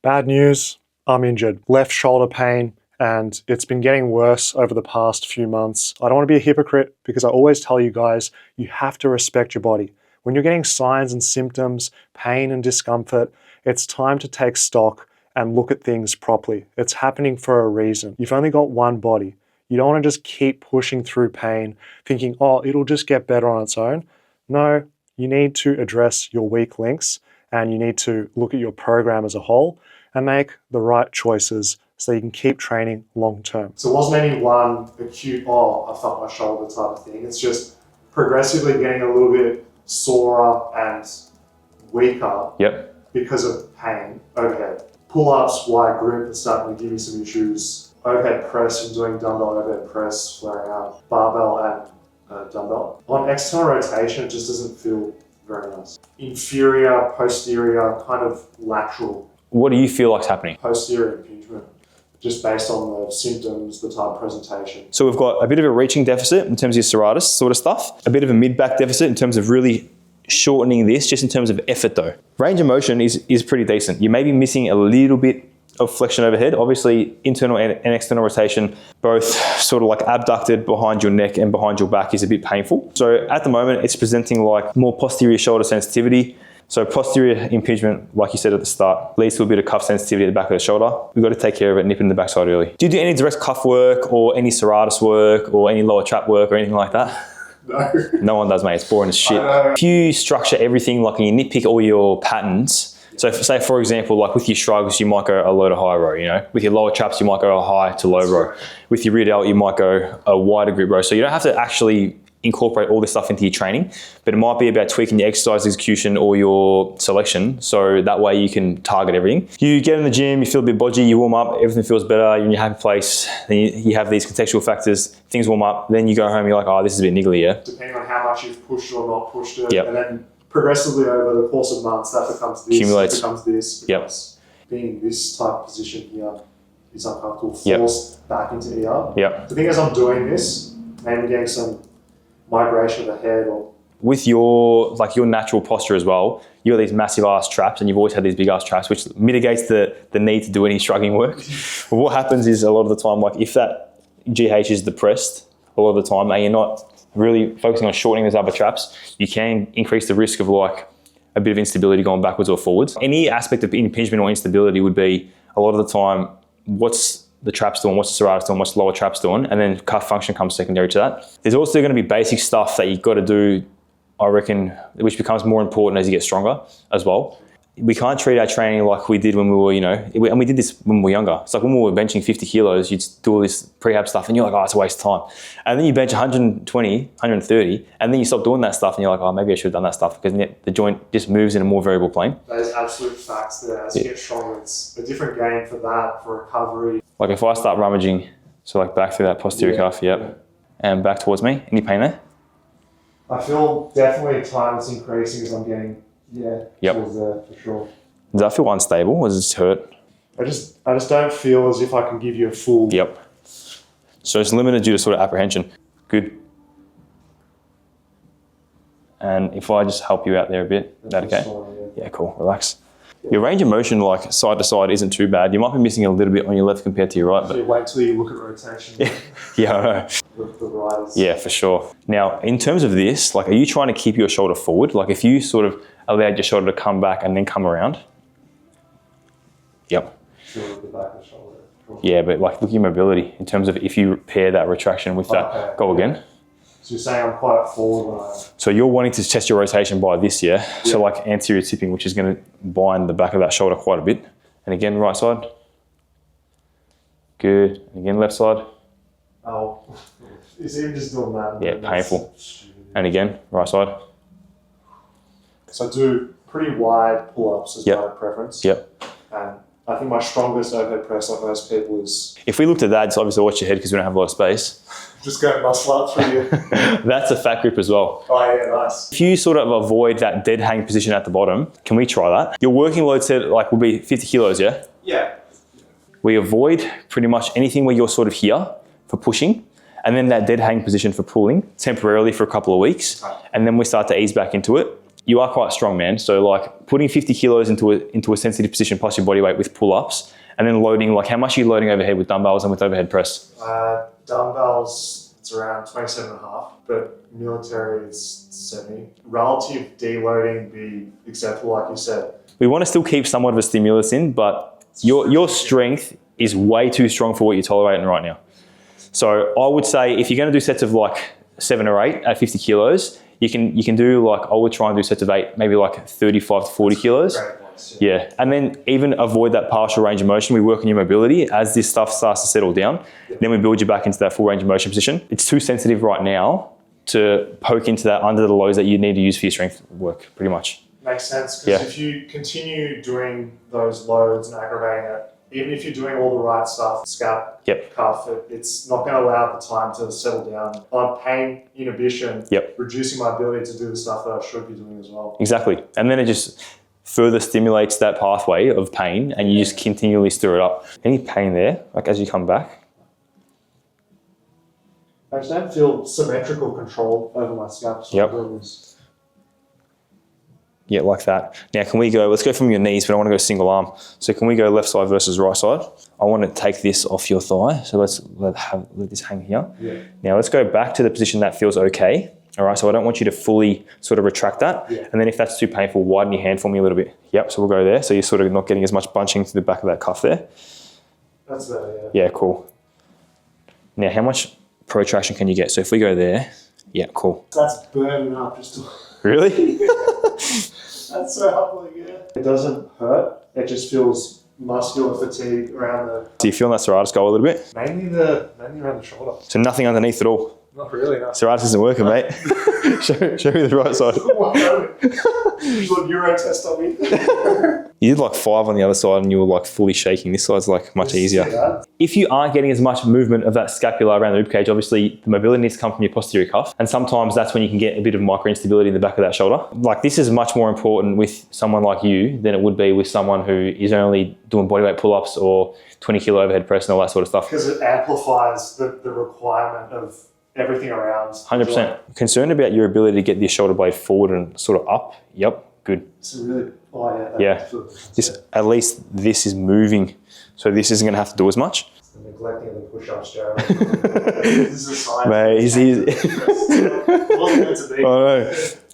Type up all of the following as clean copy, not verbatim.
Bad news, I'm injured. Left shoulder pain, and it's been getting worse over the past few months. I don't want to be a hypocrite because I always tell you guys, you have to respect your body. When you're getting signs and symptoms, pain and discomfort, it's time to take stock and look at things properly. It's happening for a reason. You've only got one body. You don't want to just keep pushing through pain, thinking, oh, it'll just get better on its own. No, you need to address your weak links and you need to look at your program as a whole and make the right choices so you can keep training long term. So it wasn't any one acute, oh, I felt my shoulder type of thing. It's just progressively getting a little bit sorer and weaker because of pain overhead. Pull-ups, wide grip, are starting to give me some issues. Overhead press, I'm doing dumbbell overhead press, flaring out, barbell and dumbbell. On external rotation, it just doesn't feel very nice. Inferior, posterior, kind of lateral. What do you feel like's happening? Posterior impingement, just based on the symptoms, the type of presentation. So we've got a bit of a reaching deficit in terms of your serratus sort of stuff, a bit of a mid-back deficit in terms of really shortening this, just in terms of effort though. Range of motion is pretty decent. You may be missing a little bit of flexion overhead. Obviously, internal and external rotation, both sort of like abducted behind your neck and behind your back is a bit painful. So at the moment, it's presenting like more posterior shoulder sensitivity. So posterior impingement, like you said at the start, leads to a bit of cuff sensitivity at the back of the shoulder. We've got to take care of it, nip it in the backside early. Do you do any direct cuff work or any serratus work or any lower trap work or anything like that? No. No one does, mate. It's boring as shit. If you structure everything like you nitpick all your patterns, so say for example, like with your shrugs, you might go a low to high row, you know? With your lower traps, you might go a high to low row. With your rear delt, you might go a wider grip row. So you don't have to actually incorporate all this stuff into your training, but it might be about tweaking your exercise execution or your selection, so that way you can target everything. You get in the gym, you feel a bit bodgy, you warm up, everything feels better, you're in your happy place, then you have these contextual factors, things warm up, then you go home, you're like, oh, this is a bit niggly, yeah? Depending on how much you've pushed or not pushed it, and then progressively over the course of months, that becomes this, becomes this, because being in this type of position here is uncomfortable, forced back into ER. The thing is, I'm doing this, maybe getting some migration of the head or... With your natural posture as well, you got these massive ass traps and you've always had these big ass traps, which mitigates the need to do any shrugging work. But what happens is a lot of the time, like if that GH is depressed a lot of the time and you're not really focusing on shortening those upper traps, you can increase the risk of like a bit of instability going backwards or forwards. Any aspect of impingement or instability would be a lot of the time, what's the traps doing, what's the serratus doing, what's the lower traps doing, and then cuff function comes secondary to that. There's also going to be basic stuff that you've got to do, I reckon, which becomes more important as you get stronger as well. We can't treat our training like we did when we were, and we did this when we were younger. It's like when we were benching 50 kilos, you'd do all this prehab stuff and you're like, oh, it's a waste of time. And then you bench 120, 130, and then you stop doing that stuff and you're like, oh, maybe I should have done that stuff because the joint just moves in a more variable plane. That is absolute facts there. As you get stronger, it's a different game for that, for recovery. Like if I start rummaging, so like back through that posterior cuff, and back towards me, any pain there? I feel definitely time is increasing as I'm getting towards there for sure. Does that feel unstable or does it just hurt? I just don't feel as if I can give you a full... So it's limited due to sort of apprehension. Good. And if I just help you out there a bit, is that okay? Yeah, cool, relax. Your range of motion, like side to side, isn't too bad. You might be missing a little bit on your left compared to your right. But wait till you look at rotation. Yeah, I know. The riders. Yeah, for sure. Now, in terms of this, like, are you trying to keep your shoulder forward? Like, if you sort of allowed your shoulder to come back and then come around. Sure, the back of the shoulder. Sure. Yeah, but like, look at your mobility in terms of if you pair that retraction with that. Go again. So you're saying I'm quite forward when I... So you're wanting to test your rotation by this, yeah? So like anterior tipping, which is going to bind the back of that shoulder quite a bit. And again, right side. Good. And again, left side. Oh, it's even just doing that. Yeah, painful. And again, right side. So I do pretty wide pull-ups as my preference. And I think my strongest overhead press, like most people, is... If we looked at that, it's obviously watch your head because we don't have a lot of space. Just go muscle up through you. That's a fat grip as well. Oh yeah, nice. If you sort of avoid that dead hang position at the bottom, can we try that? Your working load set will be 50 kilos, yeah? Yeah. We avoid pretty much anything where you're sort of here for pushing, and then that dead hang position for pulling temporarily for a couple of weeks, and then we start to ease back into it. You are quite strong, man. So like putting 50 kilos into a sensitive position plus your body weight with pull-ups, and then loading, like how much are you loading overhead with dumbbells and with overhead press? Dumbbells, it's around 27.5, but military is 70. Relative deloading be acceptable, like you said. We want to still keep somewhat of a stimulus in, but your strength is way too strong for what you're tolerating right now. So I would say if you're going to do sets of like 7 or 8 at 50 kilos, you can do like, I would try and do sets of 8, maybe like 35 to 40 kilos. Yeah, and then even avoid that partial range of motion. We work on your mobility as this stuff starts to settle down. Then we build you back into that full range of motion position. It's too sensitive right now to poke into that under the lows that you need to use for your strength work, pretty much. Makes sense, because if you continue doing those loads and aggravating it, even if you're doing all the right stuff, scap, cuff, it's not going to allow the time to settle down. On pain inhibition, reducing my ability to do the stuff that I should be doing as well. Exactly. And then it just further stimulates that pathway of pain, and you just continually stir it up. Any pain there, like as you come back? I just don't feel symmetrical control over my scaps. Yeah, like that. Now can we go, let's go from your knees, but I want to go single arm. So can we go left side versus right side? I want to take this off your thigh. So let's let this hang here. Now let's go back to the position that feels okay. All right, so I don't want you to fully sort of retract that. And then if that's too painful, widen your hand for me a little bit. Yep, so we'll go there. So you're sort of not getting as much bunching to the back of that cuff there. That's better, yeah. Yeah, cool. Now how much protraction can you get? So if we go there, yeah, cool. That's burning up just to... Really? That's so humbling, It doesn't hurt. It just feels muscular fatigue around the... Do you feel that serratus go a little bit? Mainly around the shoulder. So nothing underneath at all? Not really, no. Serratus isn't working, mate. show me the right side. You got Euro test on me. You did like 5 on the other side and you were like fully shaking. This side's like much easier. If you aren't getting as much movement of that scapula around the ribcage, obviously the mobility needs to come from your posterior cuff. And sometimes that's when you can get a bit of micro instability in the back of that shoulder. Like this is much more important with someone like you than it would be with someone who is only doing bodyweight pull-ups or 20 kilo overhead press and all that sort of stuff. Because it amplifies the requirement of everything around. 100%. Concerned about your ability to get the shoulder blade forward and sort of up. Yep, good. It's really, At least this is moving, so this isn't going to have to do as much. It's the neglecting of the push-ups, Jared. This is a sign. Mate,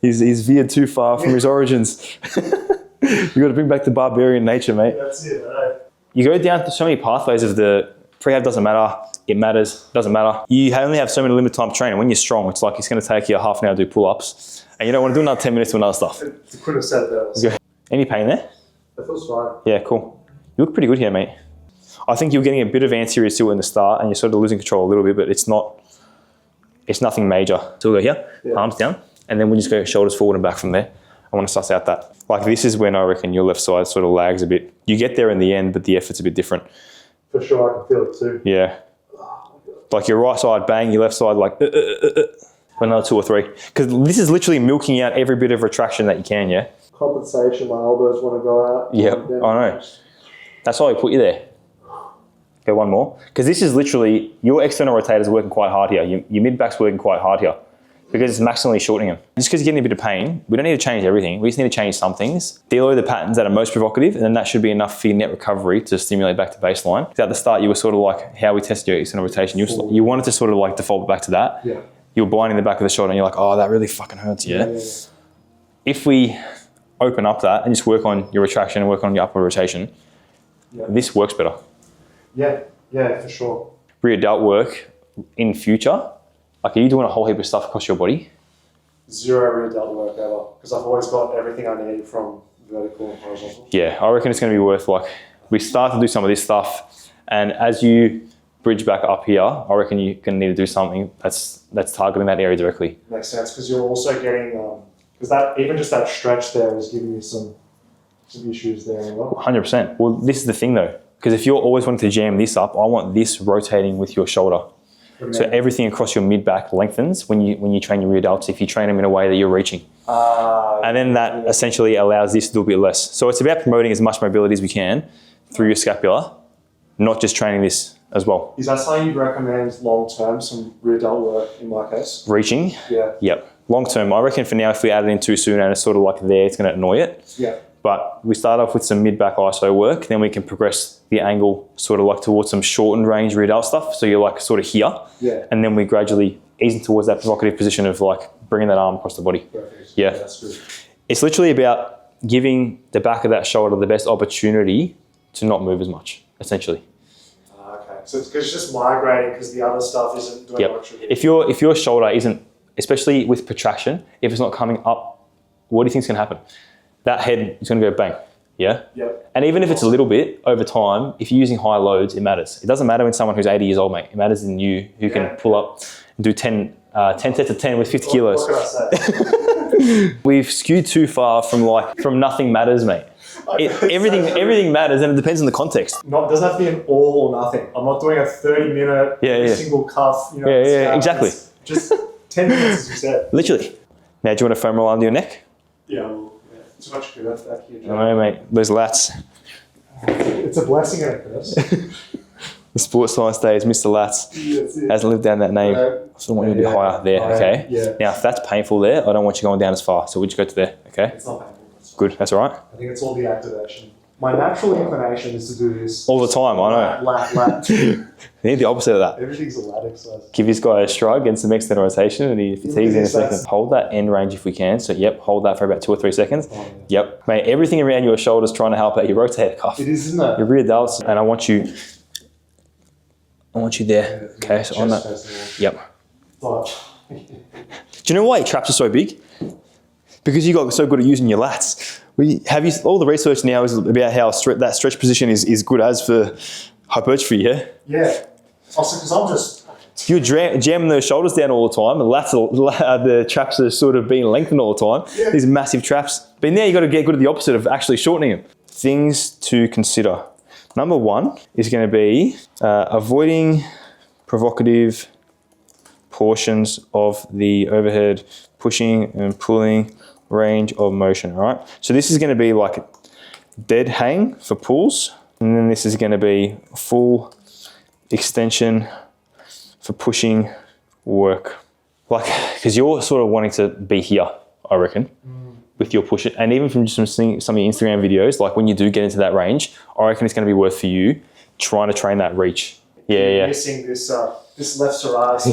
he's veered too far from his origins. You got to bring back the barbarian nature, mate. That's it, right? You go down to so many pathways of the prehab doesn't matter. It matters, doesn't matter. You only have so many limited time to train. And when you're strong, it's like it's going to take you a half an hour to do pull-ups. And you don't want to do another 10 minutes to another stuff. You could have said that. Okay. Any pain there? That feels fine. Yeah, cool. You look pretty good here, mate. I think you're getting a bit of anterior tilt in the start and you're sort of losing control a little bit, but it's nothing major. So we'll go here, arms down, and then we'll just go shoulders forward and back from there. I want to suss out that. Like this is when I reckon your left side sort of lags a bit. You get there in the end, but the effort's a bit different. For sure, I can feel it too. Yeah. Like your right side, bang, your left side, like, another 2 or 3. Because this is literally milking out every bit of retraction that you can, yeah? Compensation, my elbows want to go out. Yeah, I know. That's why we put you there. Go one more. Because this is literally, your external rotators are working quite hard here. Your mid-back's working quite hard here. Because it's maximally shortening them. Just because you're getting a bit of pain, we don't need to change everything. We just need to change some things. Deload the patterns that are most provocative, and then that should be enough for your net recovery to stimulate back to baseline. Because at the start, you were sort of like how we tested your external rotation. You wanted to sort of like default back to that. Yeah. You were blinding the back of the shoulder and you're like, oh, that really fucking hurts, yeah? If we open up that and just work on your retraction and work on your upward rotation, this works better. Yeah, for sure. Rear delt work in future, like are you doing a whole heap of stuff across your body? Zero rear delt work ever, because I've always got everything I need from vertical and horizontal. Yeah, I reckon it's going to be worth like, we start to do some of this stuff and as you bridge back up here, I reckon you're going to need to do something that's targeting that area directly. Makes sense, because you're also getting, because that even just that stretch there is giving you some issues there as well. 100%. Well, this is the thing though, because if you're always wanting to jam this up, I want this rotating with your shoulder. So everything across your mid-back lengthens when you train your rear delts, if you train them in a way that you're reaching. And then that essentially allows this to do a bit less. So it's about promoting as much mobility as we can through your scapula, not just training this as well. Is that something you'd recommend long-term, some rear delt work in my case? Reaching? Yeah. Yep. long term, I reckon for now, if we add it in too soon and it's sort of like there, it's going to annoy it. Yeah. But we start off with some mid-back iso work, then we can progress the angle sort of like towards some shortened range rear delt stuff. So you're like sort of here. Yeah. And then we gradually ease towards that provocative position of like bringing that arm across the body. Perfect. Yeah. That's good. It's literally about giving the back of that shoulder the best opportunity to not move as much, essentially. Okay. So it's just migrating because the other stuff isn't doing much of it. If your shoulder isn't, especially with protraction, if it's not coming up, what do you think is going to happen? That head is going to go bang. Yeah? Yep. And even if it's a little bit over time, if you're using high loads, it matters. It doesn't matter when someone who's 80 years old, mate. It matters in you who can pull up and do 10 sets of 10 with 50 kilos. What can I say? We've skewed too far from nothing matters, mate. Everything matters, and it depends on the context. It doesn't have to be an all or nothing. I'm not doing a 30-minute single cuff. Exactly. Just 10 minutes, as you said. Literally. Now, do you want a foam roll under your neck? Yeah, well, too much good. That's that huge. I know, mate. Those lats. It's a blessing and a curse. The sports science days, Mr. Lats. Hasn't lived down that name. I still want you to be higher there, okay? Yeah. Now, if that's painful there, I don't want you going down as far. So we'll just go to there, okay? It's not painful. Good, that's all right. I think it's all the activation. My natural inclination is to do this all the time, I know. Lat. You need the opposite of that. Everything's a lat exercise. Give this guy a shrug and some external rotation, and he fatigues in a second. Hold that end range if we can. So, yep, hold that for about 2 or 3 seconds. Oh, yeah. Yep. Mate, everything around your shoulders trying to help out your rotator cuff. It is, isn't it? Your rear delts, and I want you there. Okay, so on that. Yep. Do you know why your traps are so big? Because you got so good at using your lats. All the research now is about how that stretch position is good as for hypertrophy, yeah? Yeah. Also, because I'm just... You're jamming those shoulders down all the time. The traps are sort of being lengthened all the time. Yeah. These massive traps. But now you've got to get good at the opposite of actually shortening them. Things to consider. Number 1 is going to be avoiding provocative portions of the overhead pushing and pulling range of motion, all right? So this is going to be like a dead hang for pulls, and then this is going to be full extension for pushing work. Like, because you're sort of wanting to be here, I reckon, with your push. And even from just some of your Instagram videos, like when you do get into that range, I reckon it's going to be worth for you trying to train that reach. Yeah. Missing this left serratus.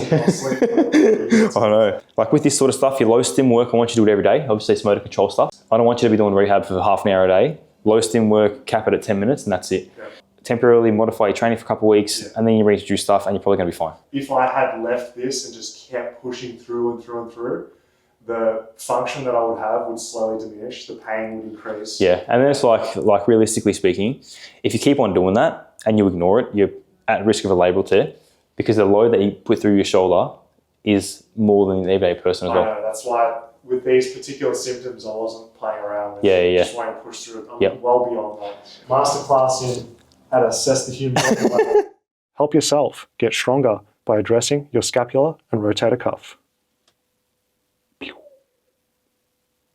I know. Like with this sort of stuff, your low stim work, I want you to do it every day. Obviously, it's motor control stuff. I don't want you to be doing rehab for half an hour a day. Low stim work, cap it at 10 minutes, and that's it. Yeah. Temporarily modify your training for a couple of weeks, and then you reintroduce stuff, and you're probably going to be fine. If I had left this and just kept pushing through and through and through, the function that I would have would slowly diminish. The pain would increase. Yeah, and then it's like realistically speaking, if you keep on doing that and you ignore it, you're at risk of a labral tear, because the load that you put through your shoulder is more than the everyday person as well. I know, that's why with these particular symptoms, I wasn't playing around with just wanting to push through it. I'm well beyond that. Masterclass in how to assess the human body level. Help yourself get stronger by addressing your scapular and rotator cuff.